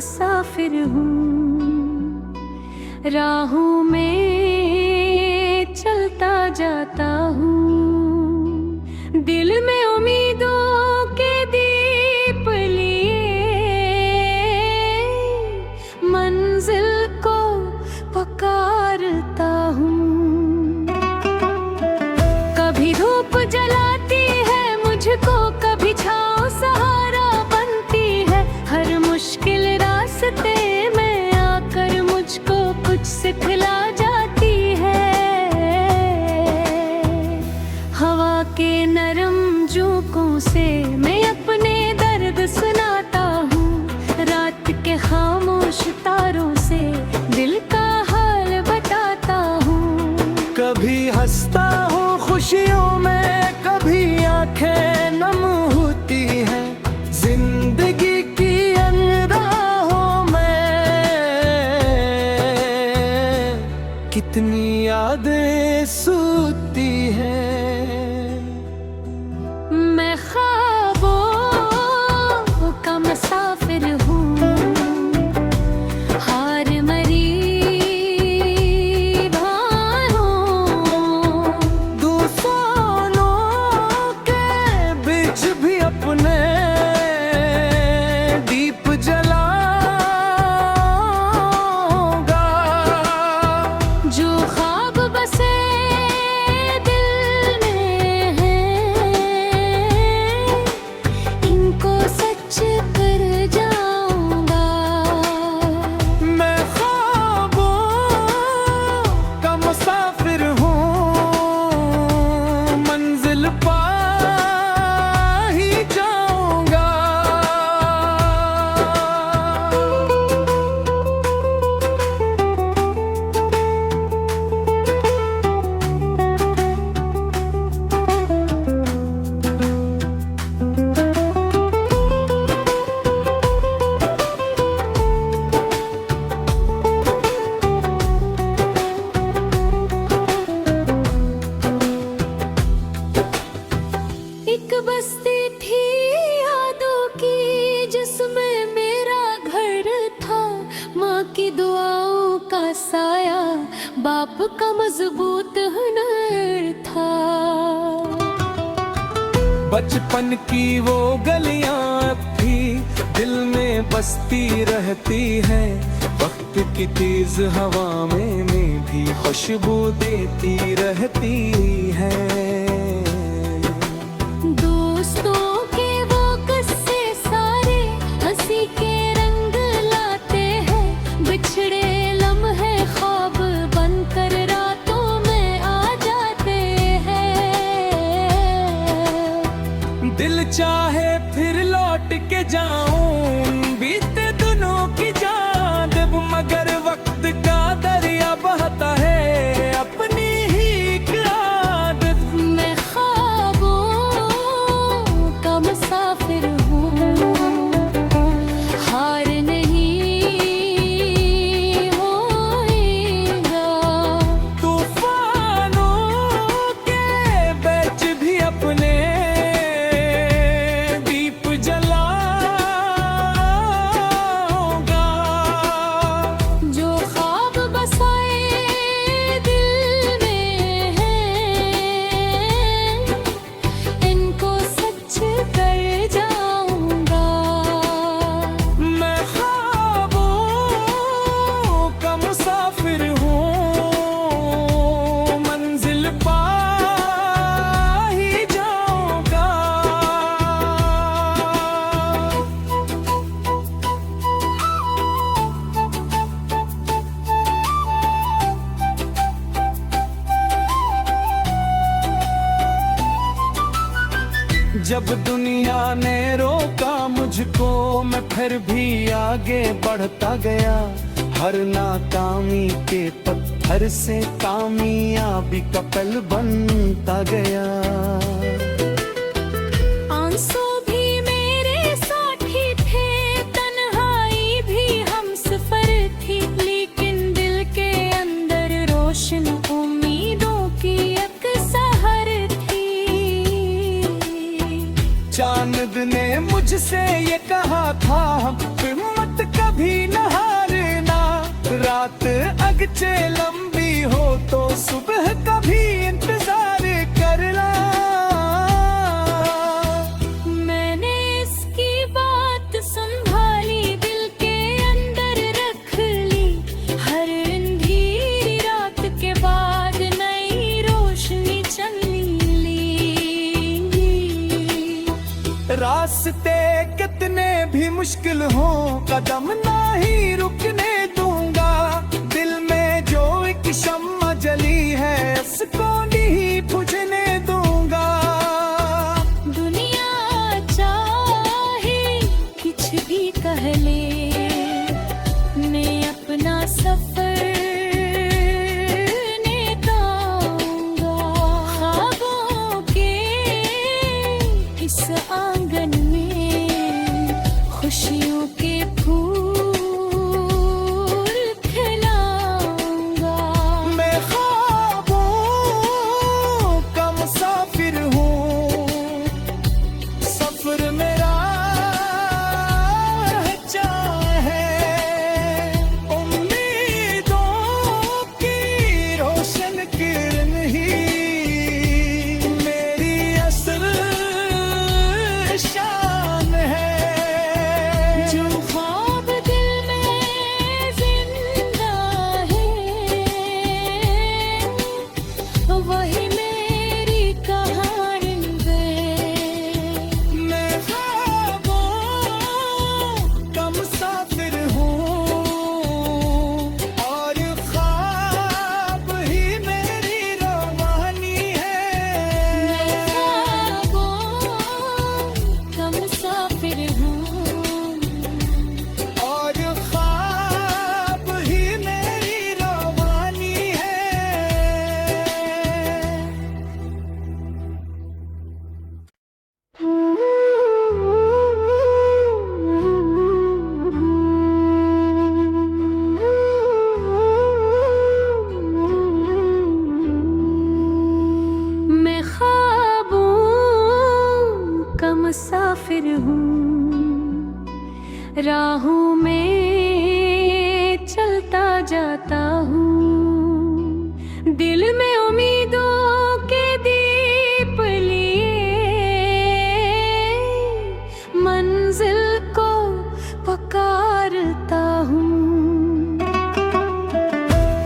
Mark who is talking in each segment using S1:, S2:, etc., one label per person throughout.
S1: मुसाफिर हूँ, राहों में चलता जाता हूँ, दिल में उम्मीदों के दीप लिए मंजिल को पुकारता हूँ। कभी धूप जलाती है मुझको, कभी छाँव सहारा बनती है, हर मुश्किल रास्ते में आकर मुझको कुछ सिखला जाती है। हवा के नरम झोंकों से मैं अपने दर्द सुनाता हूँ, रात के खामोश तारों से दिल का हाल बताता हूँ।
S2: कभी हंसता हूँ खुशियों में, कभी आंखें नम होती हैं, जिंदगी की अंधारों में कितनी यादें सूती हैं।
S1: मैं ख्वाबों का मुसाफिर हूँ, हार मरी बाहों,
S2: तूफानों के बीच भी अपने दीप जलाऊंगा।
S1: जो ख्वाब बसे दिल में हैं, इनको सच कर जाऊंगा।
S2: मैं ख्वाबों का मुसाफिर हूँ, मंजिल पा ही जाऊंगा।
S1: एक बस्ती थी यादों की जिसमें मेरा घर था, माँ की दुआओं का साया, बाप का मजबूत हुनर था।
S2: बचपन की वो गलियां अब भी दिल में बसती रहती है, वक्त की तेज हवा में भी खुशबू देती रहती है।
S1: दोस्तों के वो किस्से सारे हंसी के रंग लाते हैं, बिछड़े लम्हे ख्वाब बनकर रातों में आ जाते हैं।
S2: दिल चाहे फिर लौट के जाऊं बीते दिनों की जानिब, मगर वक्त का दरिया बहता है अपनी ही एक आदत।
S1: मैं ख्वाबों का मुसाफिर हूँ, हार नहीं होएगा।
S2: तूफानों के बीच भी अपने दीप जलाऊंगा।
S1: जो ख्वाब बसाए दिल में हैं, इनको सच कर जाऊंगा।
S2: मैं ख्वाबों का मुसाफिर हूँ, मंजिल पा ही जाऊंगा। जब दुनिया ने रोका मुझको, मैं फिर भी आगे बढ़ता गया, हर नाकामी के पत्थर से कामयाबी का पल बनता गया।
S1: आंसू भी मेरे साथी थे, तन्हाई भी हमसफर थी, लेकिन दिल के अंदर रोशन उम्मीदों की एक सहर थी।
S2: चांद ने मुझसे ये कहा था, हिम्मत कभी अगरचे लंबी हो तो सुबह कभी इंतजार करना।
S1: मैंने इसकी बात संभाली, दिल के अंदर रख ली। हर अंधेरी रात के बाद नई रोशनी चली।
S2: रास्ते कितने भी मुश्किल हो कदम नहीं रुकने दूंगा। दिल में जो एक शम्मा जली है उसको नहीं बुझने दूंगा।
S1: दुनिया चाहे कुछ भी कह ले, मैं अपना सफर निभाऊंगा। ख्वाबों के इस आंगन में खुशियों के फूल खिलाऊंगा।
S2: मैं ख्वाबों का मुसाफिर हूँ, सफर मेरा चाहे। उम्मीदों की रोशन किरण ही मेरी असल शान है।
S1: जो ख्वाब दिल में जिंदा है, वही मेरी कहानी है।
S2: मैं ख्वाबों का मुसाफिर हूँ और ख्वाब ही मेरी रवानी है।
S1: ख्वाबों का मुसाफिर हूँ
S2: और ख्वाब ही मेरी रवानी है।
S1: मैं ख्वाबों का मुसाफिर हूँ, राहों में चलता जाता हूँ। दिल में उम्मीदों के दीप लिए मंजिल को पुकारता हूँ।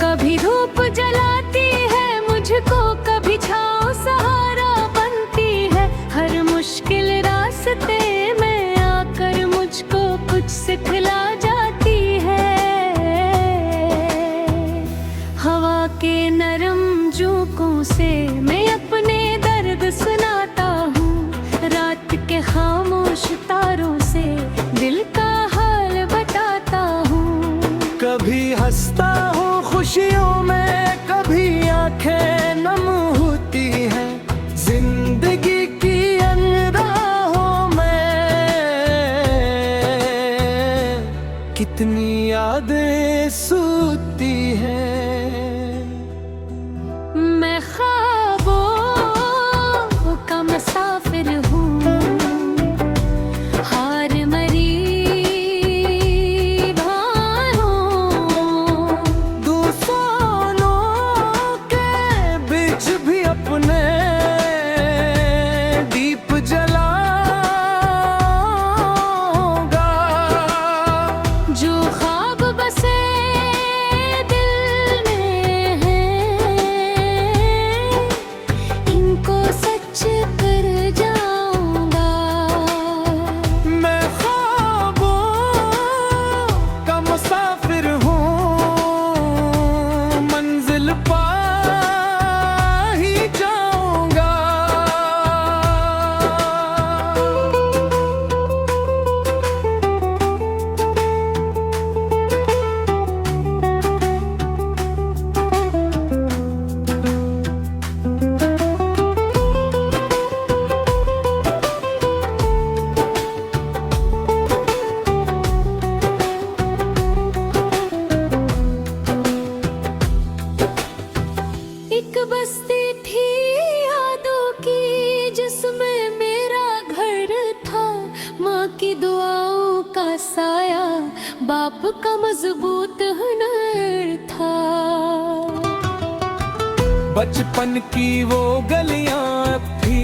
S1: कभी धूप जलाती है मुझको, कभी छाँव सहारा बनती है। हर मुश्किल रास्ते में आकर मुझको कुछ सिखला जाती है। हवा के नरम झोंकों से मैं अपने दर्द सुनाता हूँ। रात के खामोश तारों से दिल का हाल बताता हूँ।
S2: कभी हंसता हूँ खुशियों में, कभी आंखें नम होती हैं। जिंदगी की अनराहों में कितनी यादें सूती हैं।
S1: मैं ख्वाबों का मुसाफिर हूँ, हार मरी बाहों।
S2: दूसरों के बीच भी अपने दीप जलाऊंगा।
S1: जो ख्वाब बसे दिल में हैं, इनको सच कर जाऊंगा।
S2: मैं ख्वाबों का मुसाफिर हूँ, मंजिल पा ही जाऊंगा।
S1: एक बस्ती थी यादों की जिसमें मेरा घर था। माँ की दुआओं का साया, बाप का मजबूत हुनर था।
S2: बचपन की वो गलियां अब भी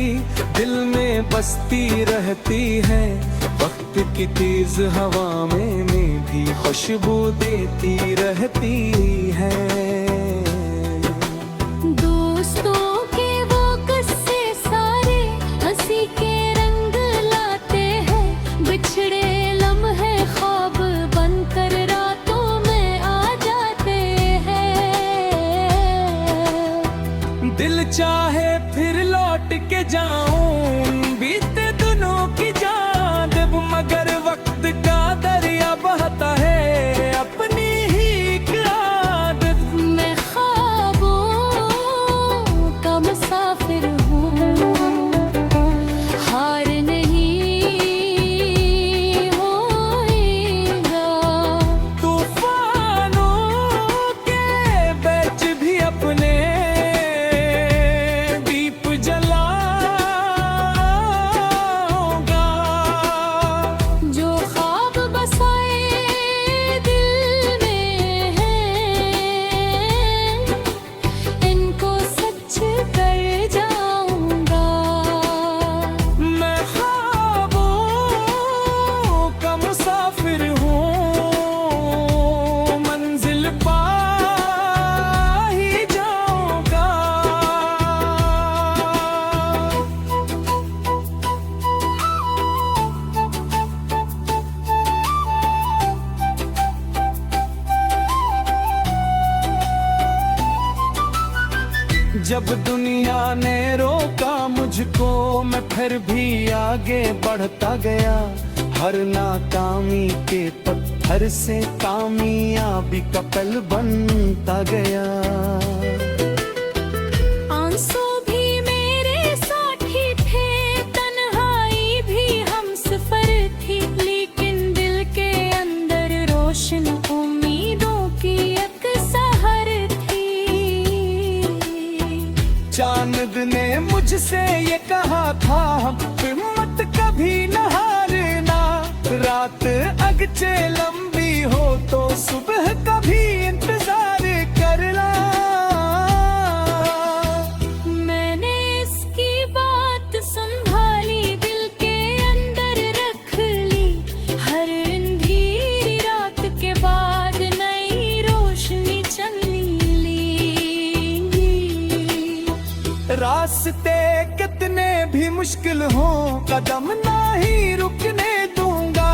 S2: दिल में बसती रहती है, वक्त की तेज हवा में भी खुशबू देती रहती है।
S1: दोस्तों के वो किस्से सारे हंसी के रंग लाते हैं, बिछड़े लम्हे ख्वाब बनकर रातों में आ जाते हैं।
S2: दिल चाहे फिर लौट के जाऊं बीते दिनों की याद, मगर वक्त का दरिया बहता है अपनी ही एक आदत।
S1: मैं ख्वाबों का मुसाफिर हूँ, हार नहीं होएगा।
S2: तूफानों के बीच भी अपने दीप जलाऊंगा,
S1: जो ख्वाब बसाए दिल में हैं, इनको सच कर जाऊंगा।
S2: मैं ख्वाबों का मुसाफिर हूँ, मंजिल पा ही जाऊंगा। जब दुनिया ने रोका मुझको, मैं फिर भी आगे बढ़ता गया, हर नाकामी के पत्थर से कामयाबी का पल बनता गया।
S1: आंसू भी मेरे साथी थे, तन्हाई भी हमसफर थी, लेकिन दिल के अंदर रोशन उम्मीदों की एक सहर थी।
S2: चांद ने मुझसे ये कहा था, हिम्मत कभी न हारना, रात अगचे लंबी हो तो सुबह कभी इंतजार करना।
S1: मैंने इसकी बात संभाली, दिल के अंदर रख ली, हर अंधेरी रात के बाद नई रोशनी चली।
S2: रास्ते कितने भी मुश्किल हों, कदम ना ही रुकने दूंगा,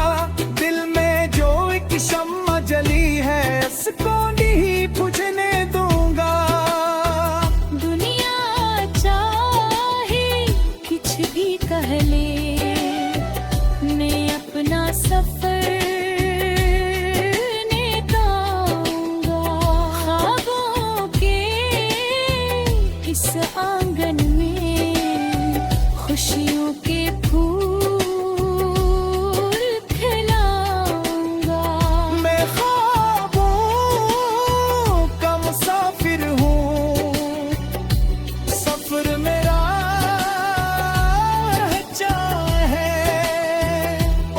S2: दिल में जो एक शम्मा जली है इसको नहीं बुझने दूंगा।
S1: दुनिया चाहे कुछ भी कह ले, मैं अपना सफर निभाऊंगा। ख्वाबों के इस आंगन में खुशियों के फूल खिलाऊंगा।
S2: मैं ख्वाबों का मुसाफिर हूँ, सफर मेरा चाहे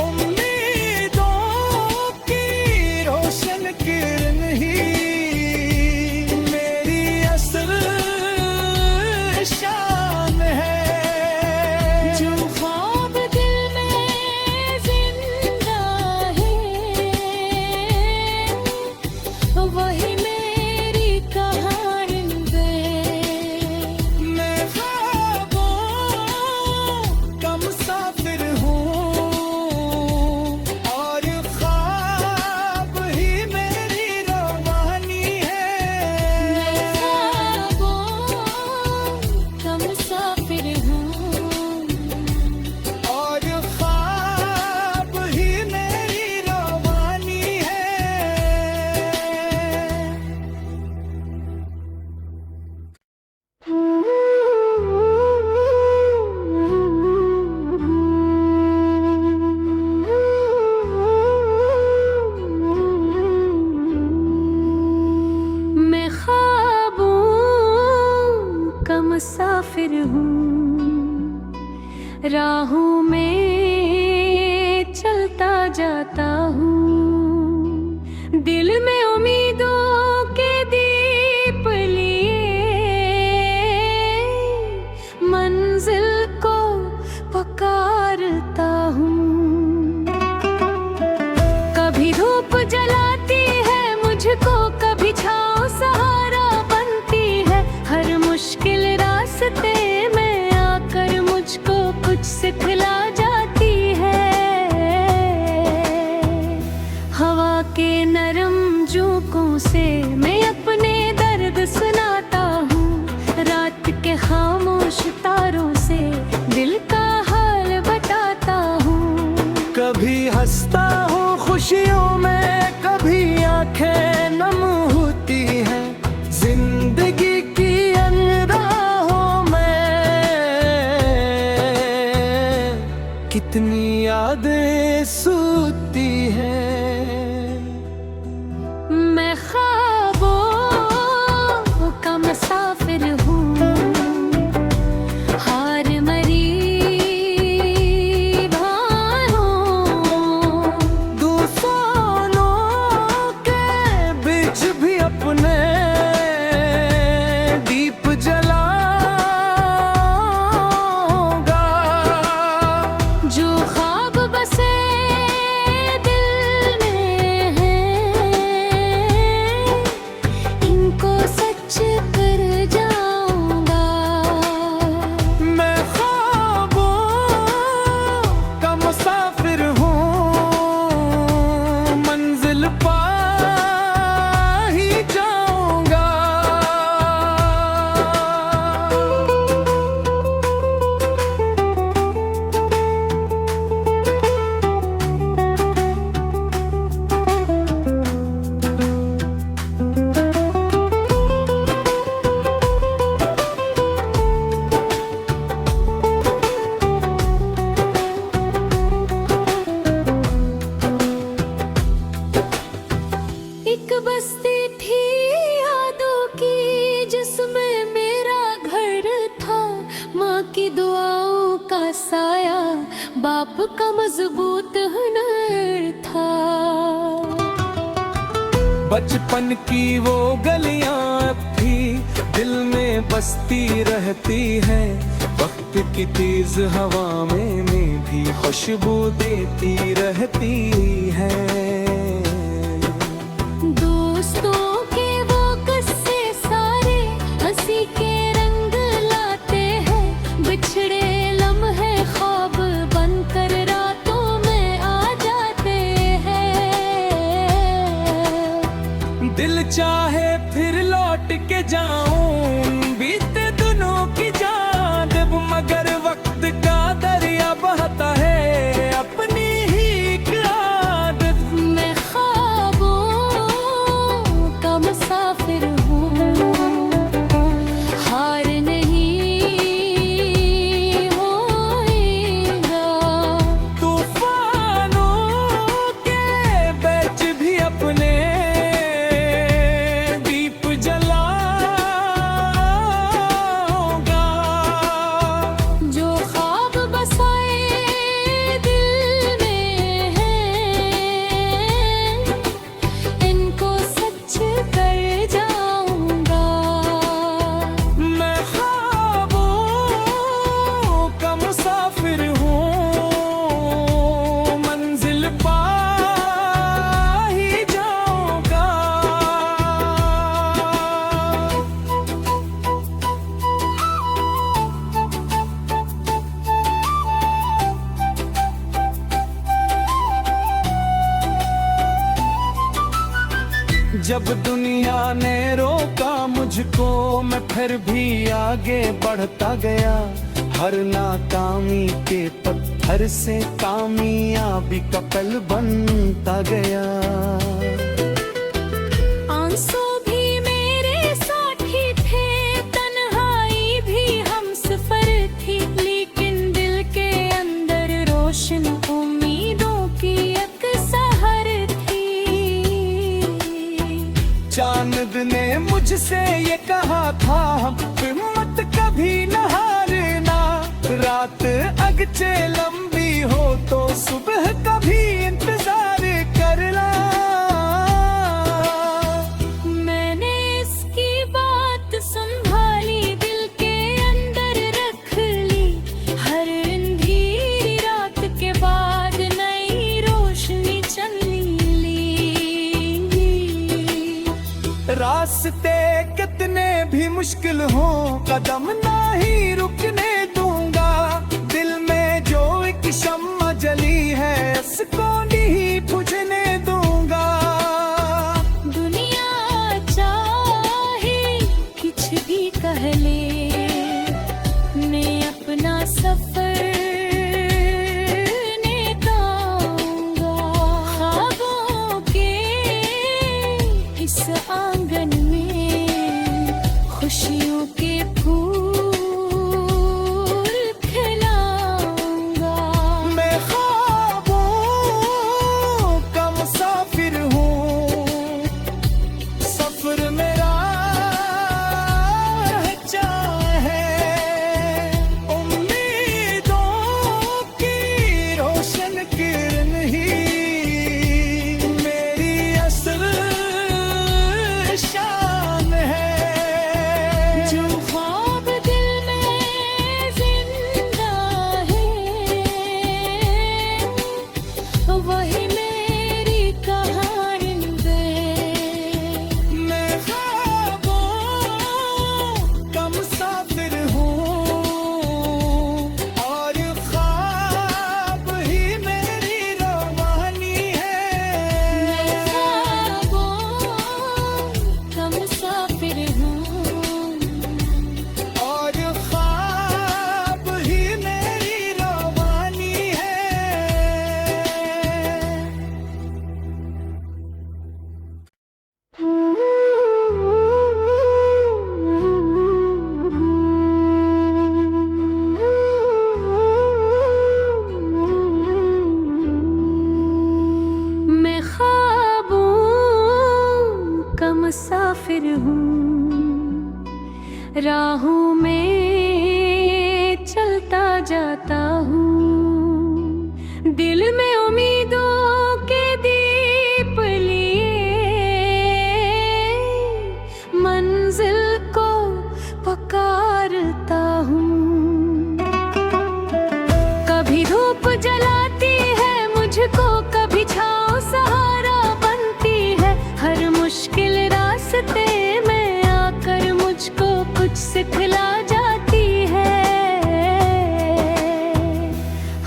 S2: उम्मीदों की रोशन किरण ही मेरी असल शान है।
S1: जो ख्वाब दिल में जिंदा है, वही मेरी कहानी है।
S2: मैं ख्वाबों का मुसाफिर हूँ, और ख्वाब ही मेरी रवानी है।
S1: मैं ख्वाबों का मुसाफिर हूँ,
S2: और ख्वाब ही मेरी रवानी है।
S1: मैं ख्वाबों का मुसाफिर हूँ, राहों में चलता जाता हूँ, दिल में उम्मीदों हवा के नरम झोंकों से मैं अपने दर्द सुनाता हूँ। रात के खामोश तारों से दिल का हाल बताता हूँ।
S2: कभी हंसता हूँ खुशियों में, कभी आंखें नम होती हैं जिंदगी की अंधारों में। कितनी यादें सूती हैं।
S1: मैं ख्वाबों का मुसाफिर हूँ, हार मरी भानों।
S2: तूफानों के बीच भी अपने दीप जलाऊंगा।
S1: जो ख्वाब बसे दिल में हैं, इनको सच कर जाऊंगा।
S2: मैं ख्वाबों का मुसाफिर हूँ, मंजिल पा ही जाऊंगा।
S1: एक बस्ती थी यादों की जिसमें मेरा घर था। माँ की दुआओं का साया, बाप का मजबूत हुनर था।
S2: बचपन की वो गलियां अब भी दिल में बसती रहती है। वक्त की तेज हवा में भी खुशबू देती रहती है।
S1: दोस्तों के वो किस्से सारे हंसी के रंग लाते हैं। बिछड़े लम्हे ख्वाब बनकर रातों में आ जाते हैं।
S2: दिल चाहे फिर लौट के जाऊं बीते दिनों की याद, मगर वक्त का दरिया बहता है अपनी ही एक आदत।
S1: मैं ख्वाबों का मुसाफिर हूँ, हार नहीं होएगा।
S2: तूफानों के बीच भी अपने दीप जलाऊंगा।
S1: जो ख्वाब बसाए दिल में हैं, इनको सच कर जाऊंगा।
S2: मैं ख्वाबों का मुसाफिर हूँ, मंजिल पा ही जाऊंगा। जब दुनिया ने रोका मुझको, मैं फिर भी आगे बढ़ता गया। हर नाकामी के पत्थर से कामयाबी का पल बनता गया।
S1: आंसू भी मेरे साथी थे, तन्हाई भी हमसफर थी, लेकिन दिल के अंदर रोशन उम्मीदों की एक सहर थी।
S2: चांद ने मुझसे ये कहा था, हिम्मत कभी न हारना। रात अगचे लंबी हो तो सुबह कभी इंतजार करना।
S1: मैंने इसकी बात संभाली, दिल के अंदर रख ली। हर अंधेरी रात के बाद नई रोशनी चली।
S2: रास्ते कितने भी मुश्किल हो, कदम ना ही रुकने दूंगा। दिल में जो एक शम्मा जली है, इसको नहीं बुझने दूंगा।
S1: मुसाफिर हूँ, राहों में चलता जाता हूँ, दिल में उम्मीदों के दीप लिए मंजिल को पुकारता हूँ। कभी धूप जलाती है मुझको, कभी छाँव सहारा बनती है, हर मुश्किल रास्ते में आकर मुझको कुछ सिखला जाती है।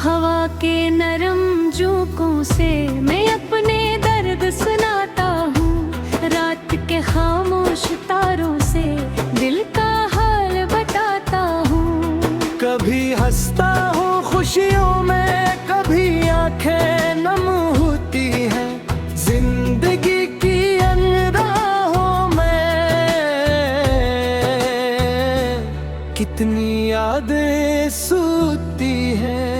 S1: हवा के नरम झोंकों से मैं अपने दर्द सुनाता हूँ, रात के खामोश तारों से दिल का हाल बताता हूँ।
S2: कभी हंसता हूँ खुशियों में, कभी आंखें नम होती हैं, जिंदगी की अनराहों में कितनी यादें सूती हैं।